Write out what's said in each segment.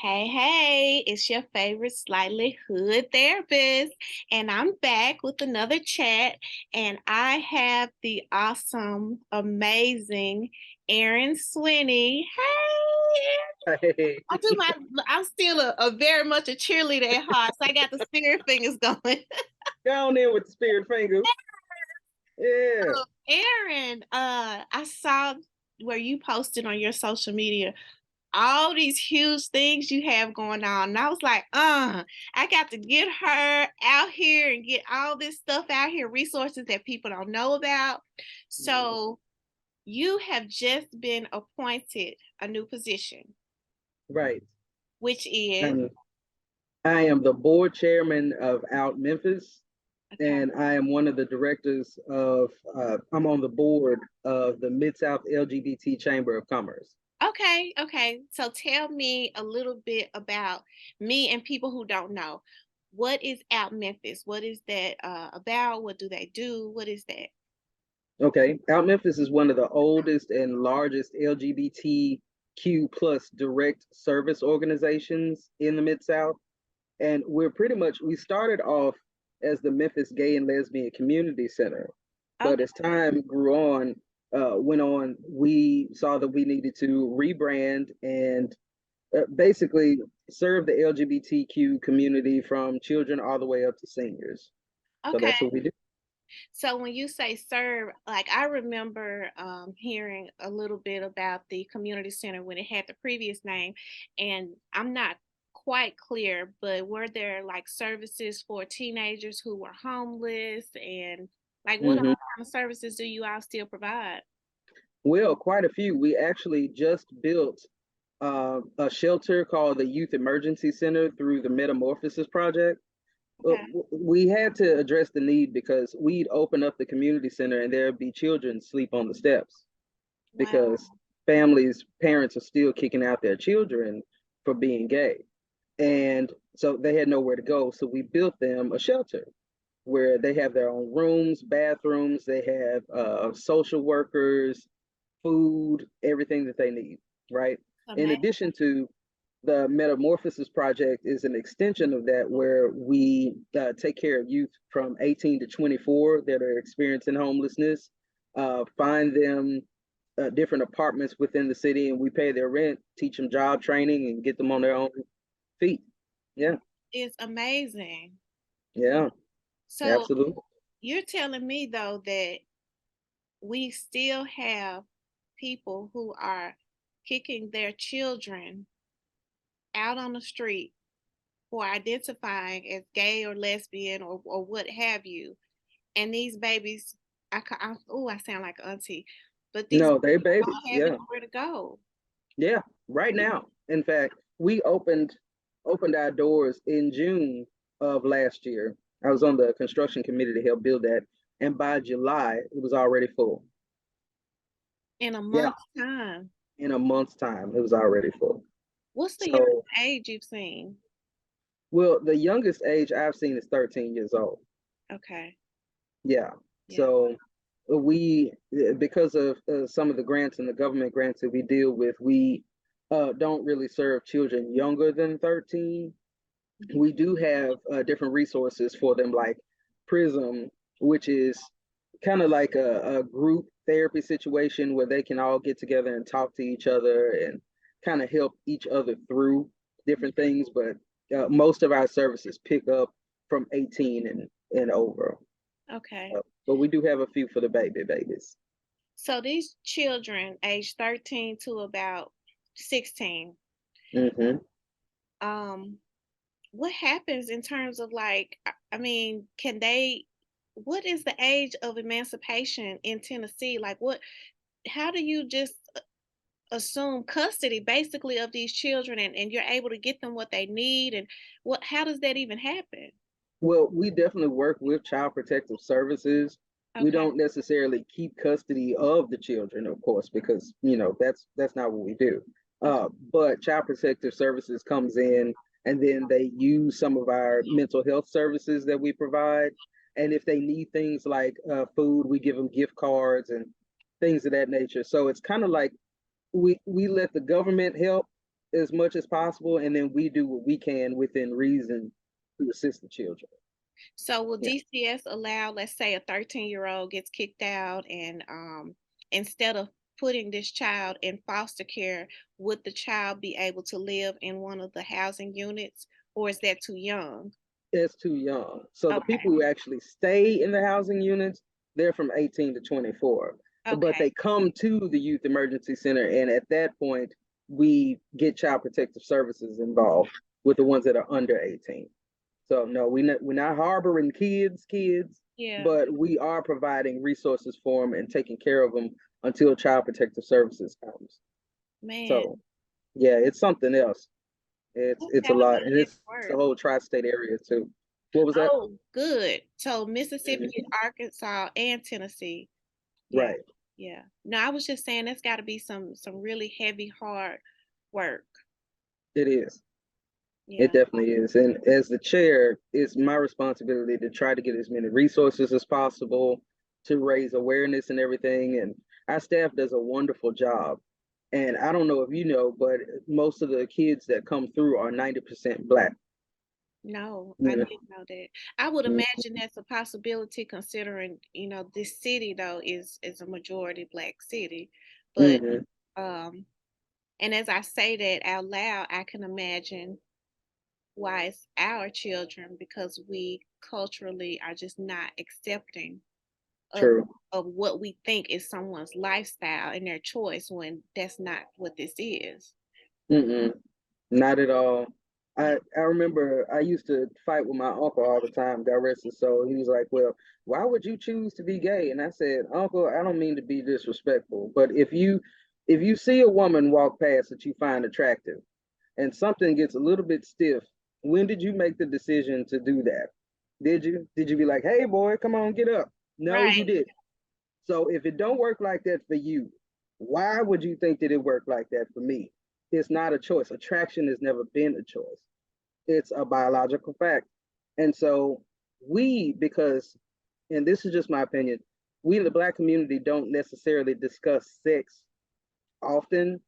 Hey, hey, it's your favorite slightly hood therapist, and I'm back with another chat. And I have the awesome, amazing Erin Swinney. Hey, Hey, I do my, I'm still a very much a cheerleader at heart, so I got the spirit fingers going. go on in with the spirit fingers. Yeah. Erin, I saw where you posted on your social media all these huge things you have going on. And I was like, I got to get her out here and get all this stuff out here, resources that people don't know about. So you have just been appointed a new position, Right. which is Um, I am the board chairman of OutMemphis, okay. and I am one of the directors I'm on the board of the Mid-South LGBT Chamber of Commerce. Okay, okay. So tell me a little bit about me and people who don't know. What is Out Memphis? What is that about? What do they do? What is that? Okay. OutMemphis is one of the oldest and largest LGBTQ plus direct service organizations in the Mid-South. And we started off as the Memphis Gay and Lesbian Community Center. But Okay. as time went on, we saw that we needed to rebrand and basically serve the LGBTQ community from children all the way up to seniors. So Okay. that's what we do. So when you say serve, like I remember hearing a little bit about the community center when it had the previous name, and I'm not quite clear, but were there like services for teenagers who were homeless and like what hmm all kind of services do you all still provide? Well, quite a few. We actually just built a shelter called the Youth Emergency Center through the Metamorphosis Project. Okay. We had to address the need because we'd open up the community center and there'd be children sleep on the steps Wow. because parents are still kicking out their children for being gay. And so they had nowhere to go. So we built them a shelter where they have their own rooms, bathrooms, they have social workers, food, everything that they need, right? In Amazing. addition to the Metamorphosis Project is an extension of that where we take care of youth from 18 to 24 that are experiencing homelessness, find them different apartments within the city, and we pay their rent, teach them job training, and get them on their own feet. Yeah, It's amazing. yeah, So absolutely. you're telling me though that we still have people who are kicking their children out on the street for identifying as gay or lesbian or what have you. And these babies, oh, I sound like an auntie, but these No, they babies babies. don't have Yeah, anywhere to go. yeah. Right now, in fact, we opened our doors in June of last year. I was on the construction committee to help build that, and by July, it was already full. In a Yeah, month's time. in a month's time, it was already full. What's the youngest So, age you've seen? well, the youngest age I've seen is 13 years old. Okay. Yeah. Yeah. So we, because of some of the grants and the government grants that we deal with, we don't really serve children younger than 13. Mhm. We do have different resources for them, like Prism, which is kind of like a group therapy situation where they can all get together and talk to each other and kind of help each other through different things. But most of our services pick up from 18 and over. Okay. But we do have a few for the babies. So these children, age 13 to about 16, hmm um, what happens in terms of like, I mean, can they, what is the age of emancipation in Tennessee? Like, how do you just assume custody basically of these children and you're able to get them what they need? And how does that even happen? Well, we definitely work with Child Protective Services. We Okay. don't necessarily keep custody of the children, of course, because that's not what we do. Okay. But Child Protective Services comes in, and then they use some of our mental health services that we provide. And if they need things like food, we give them gift cards and things of that nature. So it's kind of like we let the government help, as much as possible, and then we do what we can within reason to assist the children. So will Yeah. DCS allow, let's say a 13-year-old gets kicked out and instead of putting this child in foster care, would the child be able to live in one of the housing units or is that too young? It's too young. So the Okay. people who actually stay in the housing units, they're from 18 to 24. But Okay. they come to the youth emergency center, and at that point, we get child protective services involved with the ones that are under 18. So no, we're not harboring kids, Yeah. but we are providing resources for them and taking care of them until child protective services comes. Man, So yeah, it's something else. that's It's a gotta lot, be and heavy it's the work. whole tri-state area too. What was that? Oh, good. So Mississippi, Mhm. Arkansas, and Tennessee. Yeah. Right. Yeah. No, I was just saying that's gotta be some really heavy, hard work. It is. It Yeah. definitely is. And as the chair, it's my responsibility to try to get as many resources as possible to raise awareness and everything. And our staff does a wonderful job. And I don't know if you know, but most of the kids that come through are 90% Black. No, I Yeah. didn't know that. I would imagine that's a possibility considering, this city though is a majority black city. But Mm-hmm. um and as I say that out loud, I can imagine why it's our children because we culturally are just not accepting of True. of what we think is someone's lifestyle and their choice when that's not what this is. Mm-mm. Not at all. Yeah. I remember I used to fight with my uncle all the time, God rest his soul. He was like, "Well, why would you choose to be gay?" And I said, "Uncle, I don't mean to be disrespectful, but if you see a woman walk past that you find attractive and something gets a little bit stiff, when did you make the decision to do that? Did you? Did you be like, "Hey boy, come on, get up"? No, you Right. did. So if it don't work like that for you, why would you think that it worked like that for me? It's not a choice. Attraction has never been a choice. It's a biological fact. And so because, and this is just my opinion, we in the Black community don't necessarily discuss sex often,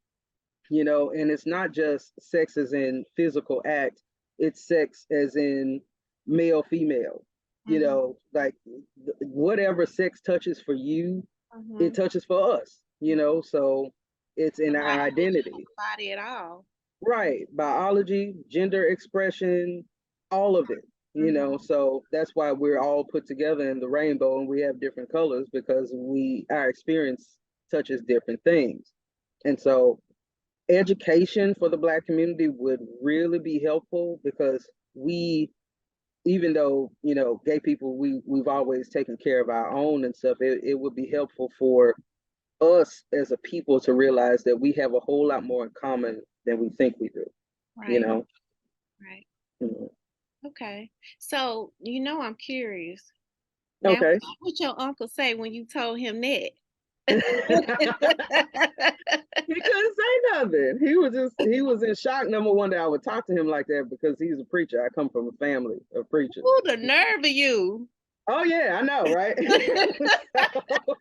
and it's not just sex as in physical act, it's sex as in male, female, Mhm. like whatever sex touches for you, it Mhm. touches for us, so it's in our Biology of identity. the body at all. Right. Biology, gender expression, all of it. Mhm. So that's why we're all put together in the rainbow and we have different colors because our experience touches different things. And so education for the Black community would really be helpful because even though, gay people, we've always taken care of our own and stuff, it would be helpful for us as a people to realize that we have a whole lot more in common than we think we do, you Right. know? Right. Mhm. Okay. So, I'm curious. Now, Okay. what your uncle say when you told him that? He couldn't say nothing. He was in shock. Number one, that I would talk to him like that because he's a preacher. I come from a family of preachers. Ooh, the nerve of you. Oh yeah, I know, right? So,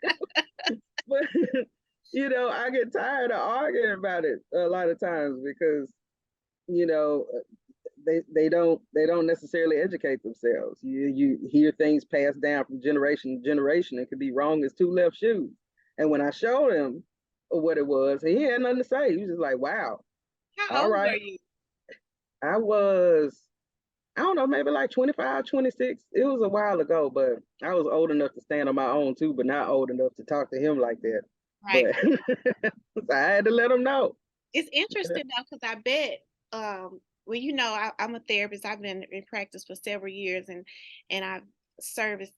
but I get tired of arguing about it a lot of times because you know they don't necessarily educate themselves. You hear things passed down from generation to generation. It could be wrong as two left shoes. And when I showed him what it was, he had nothing to say. He was just like, "Wow, How all old are right." you? I was, I don't know, maybe like 25, 26. It was a while ago, but I was old enough to stand on my own too, but not old enough to talk to him like that. Right. But I had to let him know. It's interesting though, because I bet, well, I'm a therapist. I've been in practice for several years, and I've serviced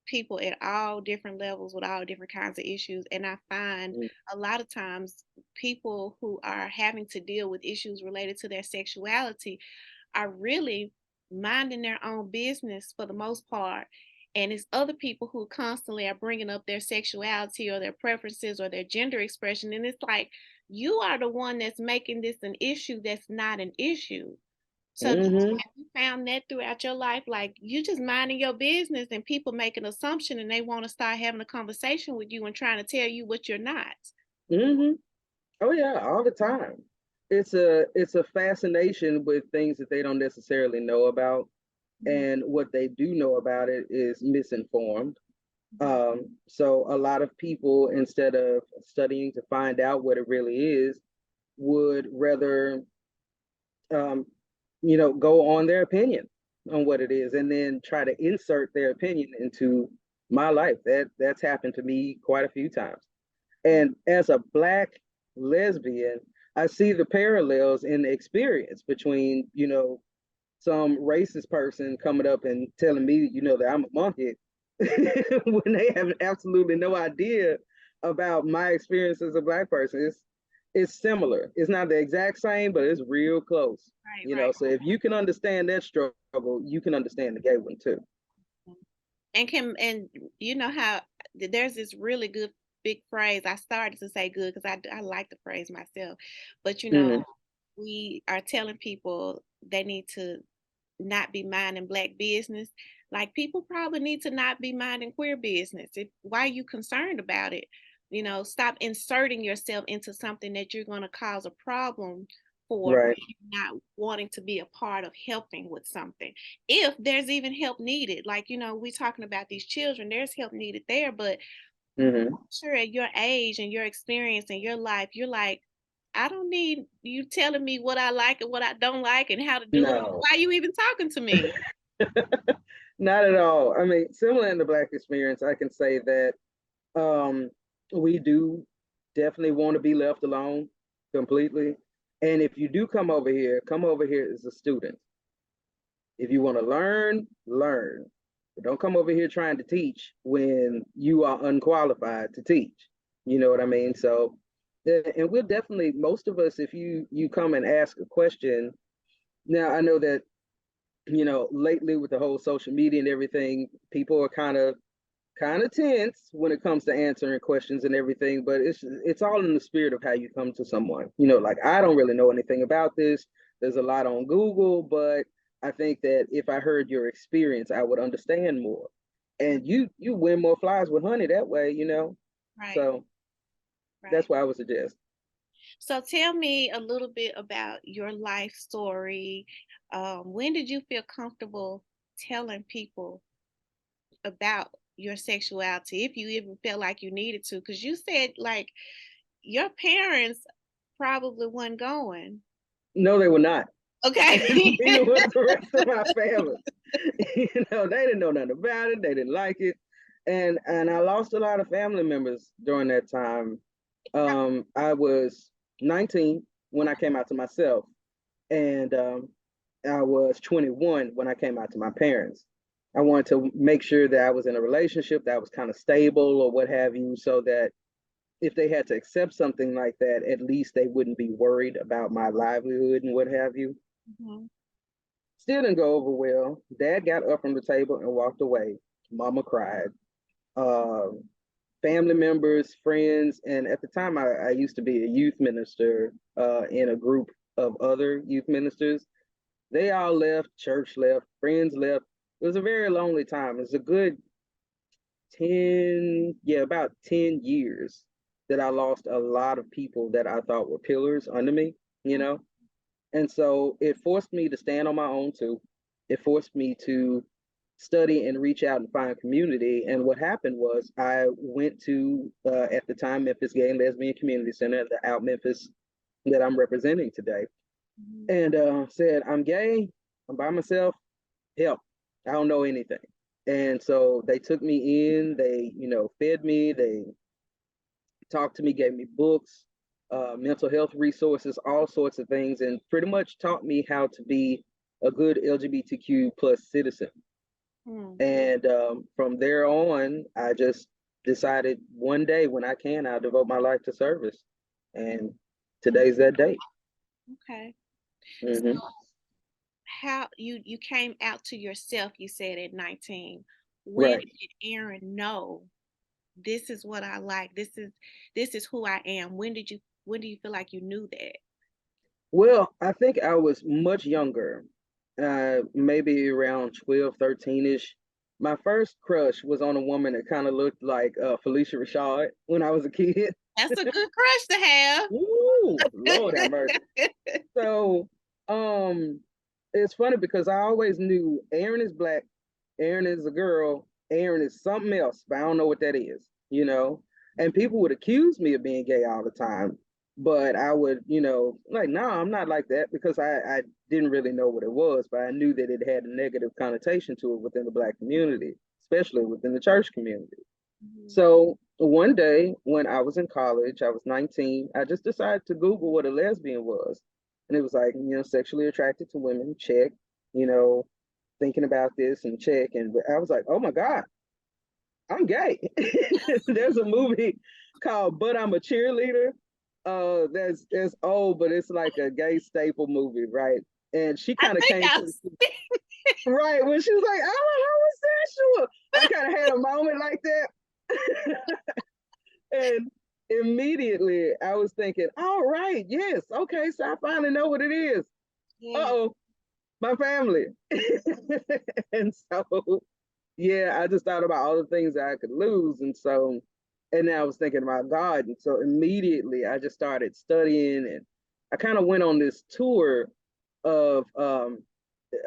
people at all different levels with all different kinds of issues. And I find a lot of times people who are having to deal with issues related to their sexuality are really minding their own business for the most part. And it's other people who constantly are bringing up their sexuality or their preferences or their gender expression. And it's like, you are the one that's making this an issue that's not an issue. So have Mm-hmm. you found that throughout your life? Like you just minding your business and people make an assumption and they want to start having a conversation with you and trying to tell you what you're not. Mm-hmm. Oh yeah, all the time. it's a fascination with things that they don't necessarily know about, Mhm, and what they do know about it is misinformed. mhm, So a lot of people, instead of studying to find out what it really is, would rather um, go on their opinion on what it is, and then try to insert their opinion into my life. That's happened to me quite a few times. mhm. And as a Black lesbian, I see the parallels in the experience between, some racist person coming up and telling me, that I'm a monkey when they have absolutely no idea about my experience as a Black person. It's similar. It's not the exact same, but it's real close. Right, right. So if you can understand that struggle, you can understand the gay one too. And you know how there's this really good big phrase. I started to say good because I like the phrase myself, but Mm-hmm. we are telling people they need to not be minding Black business. Like people probably need to not be minding queer business. Why are you concerned about it? Stop inserting yourself into something that you're going to cause a problem for by Right. you not wanting to be a part of helping with something. If there's even help needed, like, we talking about these children, there's help needed there, but Mm-hmm. sure at your age and your experience and your life, you're like, I don't need you telling me what I like and what I don't like and how to do it. No, Why are you even talking to me? not at all. I mean, similar in the Black experience, I can say that um, we do definitely want to be left alone completely. And if you do come over here as a student. If you want to learn, learn. But don't come over here trying to teach when you are unqualified to teach. You know what I mean? So, and we'll definitely, most of us, if you come and ask a question. Now I know that, lately with the whole social media and everything, people are kind of tense when it comes to answering questions and everything, but it's all in the spirit of how you come to someone. Like, I don't really know anything about this. There's a lot on Google, but I think that if I heard your experience, I would understand more. And you win more flies with honey that way. Right, So that's right. what I would suggest. So tell me a little bit about your life story. When did you feel comfortable telling people about your sexuality, if you even felt like you needed to? Because you said like your parents probably weren't going. No, they were not. Okay. Neither was the rest of my family. They didn't know nothing about it. They didn't like it, and I lost a lot of family members during that time. I was 19 when I came out to myself, and I was 21 when I came out to my parents. I wanted to make sure that I was in a relationship that was kind of stable or what have you, so that if they had to accept something like that, at least they wouldn't be worried about my livelihood and what have you. Mhm. Still didn't go over well. Dad got up from the table and walked away. Mama cried. Uh, Family members, friends, and at the time I used to be a youth minister in a group of other youth ministers. They all left, church left, friends left. It was a very lonely time. It was a good 10, yeah, about 10 years that I lost a lot of people that I thought were pillars under me, you know? And so it forced me to stand on my own too. It forced me to study and reach out and find community. And what happened was I went to, at the time, Memphis Gay and Lesbian Community Center, the OutMemphis that I'm representing today, Mhm. and said, I'm gay, I'm by myself, help. I don't know anything. And so they took me in, they, fed me, they talked to me, gave me books, mental health resources, all sorts of things, and pretty much taught me how to be a good LGBTQ plus citizen. Mhm. And from there on, I just decided one day when I can, I'll devote my life to service. And Mhm. today's that day. Okay. So Hmm. how you came out to yourself, you said at 19. When Right. did Erin know this is what I like? This is who I am. When do you feel like you knew that? Well, I think I was much younger, maybe around 12, 13-ish. My first crush was on a woman that kind of looked like Felicia Rashad when I was a kid. That's a good crush to have. Woo, Ooh, Lord have mercy. So, it's funny because I always knew Erin is black, Erin is a girl, Erin is something else, but I don't know what that is, you know. And people would accuse me of being gay all the time, but I would, like, no, I'm not like that because I didn't really know what it was, but I knew that it had a negative connotation to it within the black community, especially within the church community. Mhm. So one day when I was in college, I was 19, I just decided to Google what a lesbian was. And it was like, sexually attracted to women, check, you know, thinking about this and check. And I was like, oh my God, I'm gay. There's a movie called But I'm a Cheerleader. That's old, but it's like a gay staple movie, right? And she I kind of think came I to right when she was like, I'm a homosexual. I kind of had a moment like that. And immediately I was thinking, all right, yes, okay, so I finally know what it is. yeah. Uh-oh, my family. And so, yeah, I just thought about all the things that I could lose. And then I was thinking about God. And so immediately I just started studying, and I kind of went on this tour of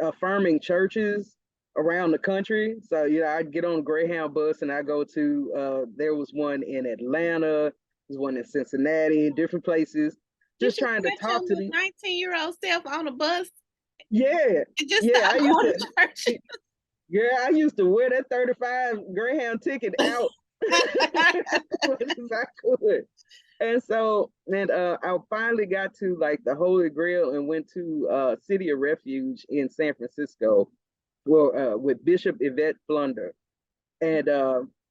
affirming churches around the country. So, I'd get on a Greyhound bus and I go to, there was one in Atlanta, there's one in Cincinnati, different places, You just should trying to put your talk to little the, 19-year-old self on a bus yeah, and just yeah, start going to church. yeah, I used to wear that 35 Greyhound ticket out as much as I could. And so, and I finally got to like the Holy Grail and went to City of Refuge in San Francisco, well, with Bishop Yvette Flunder. And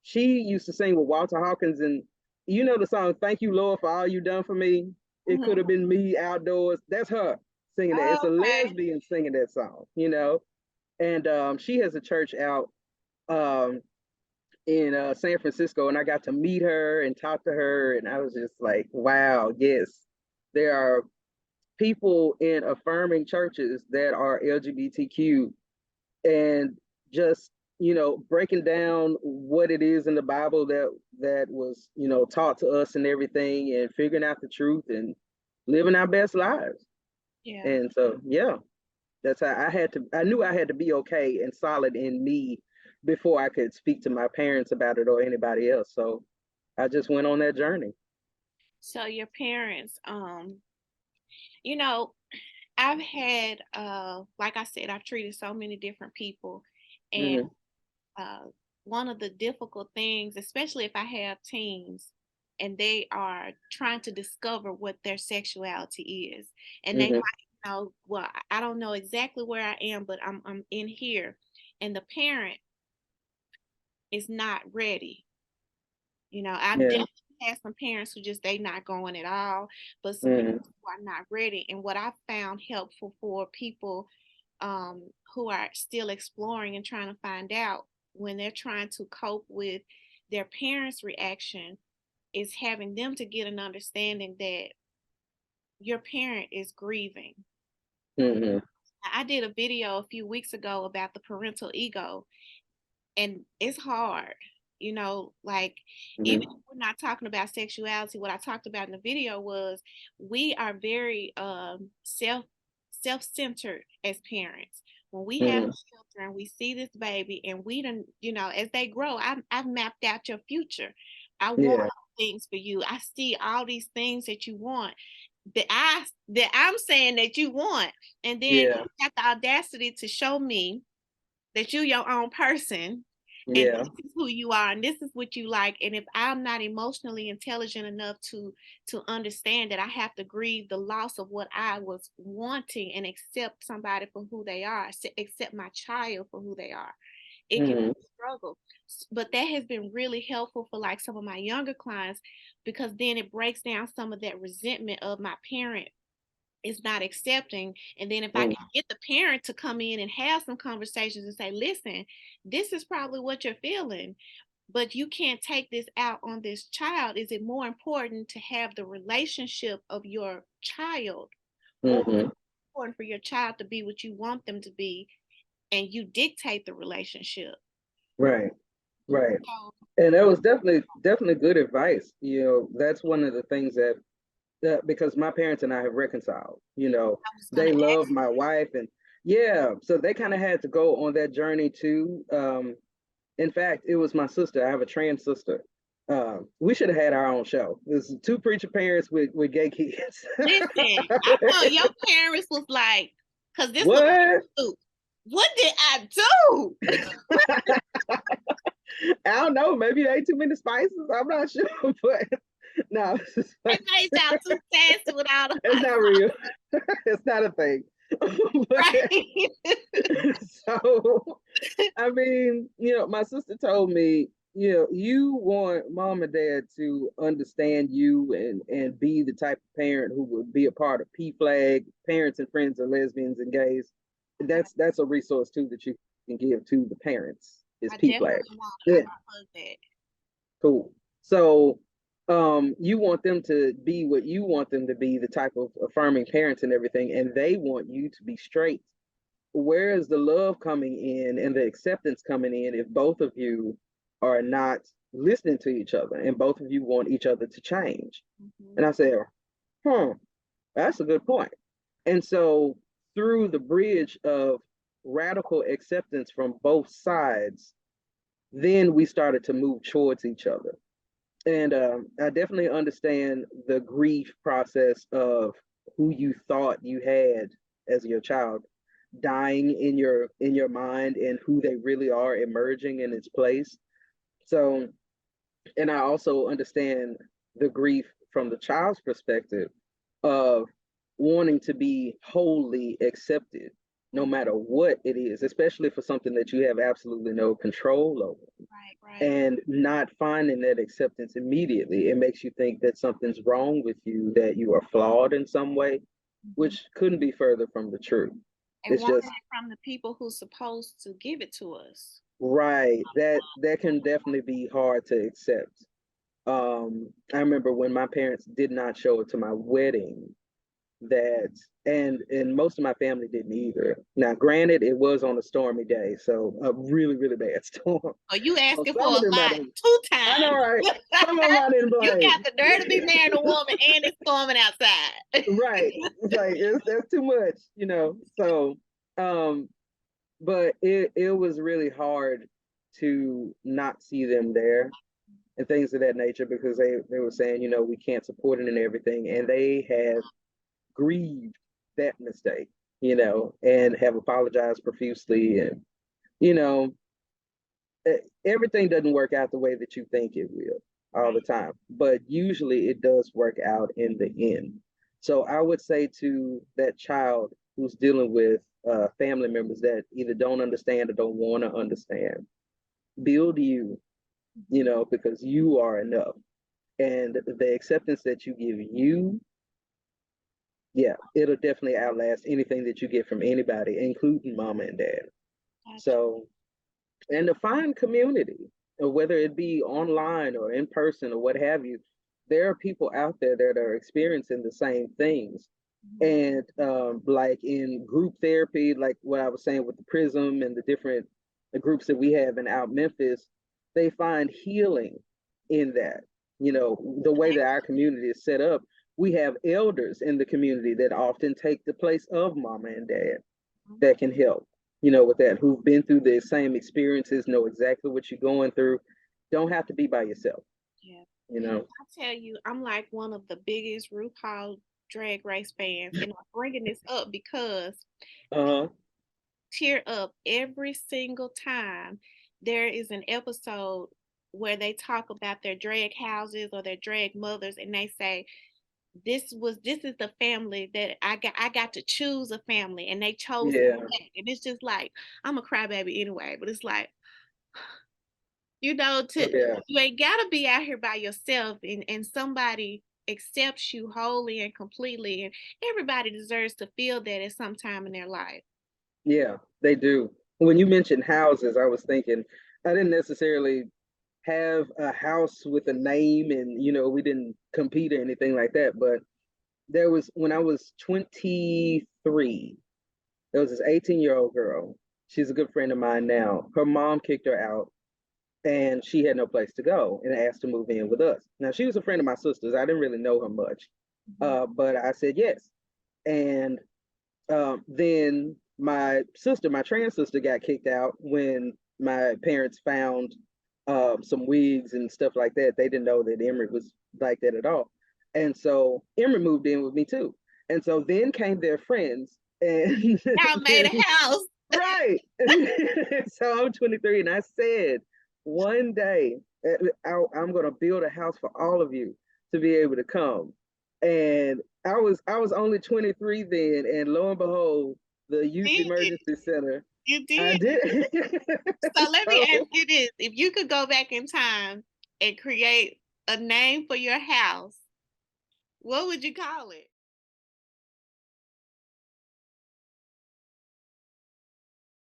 she used to sing with Walter Hawkins. And you know the song, Thank You, Lord, for All You Done for Me? It could Mhm. have been me outdoors. That's her singing that. It's a Okay. lesbian singing that song. And she has a church out um, in San Francisco, and I got to meet her and talk to her, and I was just like, wow, yes, there are people in affirming churches that are LGBTQ, and just breaking down what it is in the Bible that was taught to us and everything, and figuring out the truth and living our best lives. Yeah. And so, yeah, that's how I knew I had to be okay and solid in me before I could speak to my parents about it or anybody else. So I just went on that journey. So your parents, you know, I've had like I said, I've treated so many different people, and Mm-hmm, uh one of the difficult things, especially if I have teens and they are trying to discover what their sexuality is, and they mm-hmm, might know, well, I don't know exactly where I am, but I'm in here, and the parent is not ready. I've yeah, definitely had some parents who just they not going at all, but some parents mm-hmm, who are not ready. And what I found helpful for people who are still exploring and trying to find out when they're trying to cope with their parents' reaction is having them to get an understanding that your parent is grieving. mm-hmm, I did a video a few weeks ago about the parental ego, and it's hard, like, even mm-hmm, if we're not talking about sexuality, what I talked about in the video was we are very self-centered as parents. When we have mm-hmm, children, we see this baby and we don't, as they grow, I've mapped out your future. I want yeah, things for you. I see all these things that you want, that I'm saying that you want, and then yeah, you got the audacity to show me that you're your own person, and yeah, this is who you are and this is what you like. And if I'm not emotionally intelligent enough to understand that I have to grieve the loss of what I was wanting and accept somebody for who they are, accept my child for who they are, it can be mm-hmm, a struggle. But that has been really helpful for like some of my younger clients, because then it breaks down some of that resentment of my parent is not accepting. And then if I can get the parent to come in and have some conversations and say, listen, this is probably what you're feeling, but you can't take this out on this child. Is it more important to have the relationship of your child, or mm-hmm, important for your child to be what you want them to be and you dictate the relationship? right, right. So And that was definitely good advice. That's one of the things that because my parents and I have reconciled. You know, I was gonna they love ask my you. wife, and yeah, so they kind of had to go on that journey too. In fact, it was my sister. I have a trans sister. We should have had our own show. There's two preacher parents with gay kids. Listen, I thought your parents was like, cause this was What? what did I do? I don't know. Maybe they ate too many spices. I'm not sure, but no, They made y'all too fancy with all the it's hot not real. It's not a thing. sauce, But right? so, I mean, my sister told me, you want mom and dad to understand you and be the type of parent who would be a part of P Flag, parents and friends of lesbians and gays. That's a resource too that you can give to the parents is I P Flag. definitely want Yeah, that. cool. So, you want them to be what you want them to be, the type of affirming parents and everything, and they want you to be straight. Where is the love coming in and the acceptance coming in if both of you are not listening to each other and both of you want each other to change? Mm-hmm. And I said, that's a good point. And so, through the bridge of radical acceptance from both sides, then we started to move towards each other. And I definitely understand the grief process of who you thought you had as your child dying in your mind and who they really are emerging in its place. So, and I also understand the grief from the child's perspective of wanting to be wholly accepted no matter what it is, especially for something that you have absolutely no control over, Right, right. and not finding that acceptance immediately. It makes you think that something's wrong with you, that you are flawed in some way, Mm-hmm. which couldn't be further from the truth. And It's wanting just it from the people who's supposed to give it to us. right. That can definitely be hard to accept. I remember when my parents did not show up to my wedding, that and most of my family didn't either. Now, granted, it was on a stormy day, so a really, really bad storm. Or you So asking for some a of them lot two I know, times. right? Some of them I didn't You got blame. the nerve to be marrying a woman and it's storming outside. Right. It's like that's too much. So um but it was really hard to not see them there and things of that nature because they were saying, we can't support it and everything. And they have grieved that mistake, and have apologized profusely. And, you know, everything doesn't work out the way that you think it will all the Right. time, but usually it does work out in the end. So I would say to that child who's dealing with family members that either don't understand or don't want to understand, build you, Mhm. because you are enough. And the acceptance that you give you, yeah, it'll definitely outlast anything that you get from anybody, including mama and dad. Gotcha. So, and to find community, whether it be online or in person or what have you, there are people out there that are experiencing the same things. Mhm. And like in group therapy, like what I was saying with the Prism and the different groups that we have in Out Memphis, they find healing in that. The way that our community is set up, we have elders in the community that often take the place of mama and dad that can help, with that, who've been through the same experiences, know exactly what you're going through. Don't have to be by yourself, Yeah. you know. I tell you, I'm like one of the biggest RuPaul drag race fans, and I'm bringing this up because Uh-huh. tear up every single time there is an episode where they talk about their drag houses or their drag mothers, and they say this is the family that I got to choose a family and they chose me Yeah. back. And it's just like I'm a crybaby anyway, but it's like Oh, to yeah. you ain't gotta be out here by yourself, and somebody accepts you wholly and completely, and everybody deserves to feel that at some time in their life. Yeah, they do. When you mentioned houses, I was thinking I didn't necessarily have a house with a name, and we didn't compete or anything like that, but there was, when I was 23, there was this 18-year-old girl. She's a good friend of mine now. Her mom kicked her out and she had no place to go and asked to move in with us. Now, she was a friend of my sister's. I didn't really know her much. But I said yes. And then my trans sister, got kicked out when my parents found some wigs and stuff like that. They didn't know that Emery was like that at all. And so Emery moved in with me too. And so then came their friends and Y'all made a house. right. So I'm 23 and I said one day I'm going to build a house for all of you to be able to come. And I was only 23 then, and lo and behold, the youth Did it. emergency center. You I did. did. So let me ask So you this. If you could go back in time and create a name for your house, what would you call it?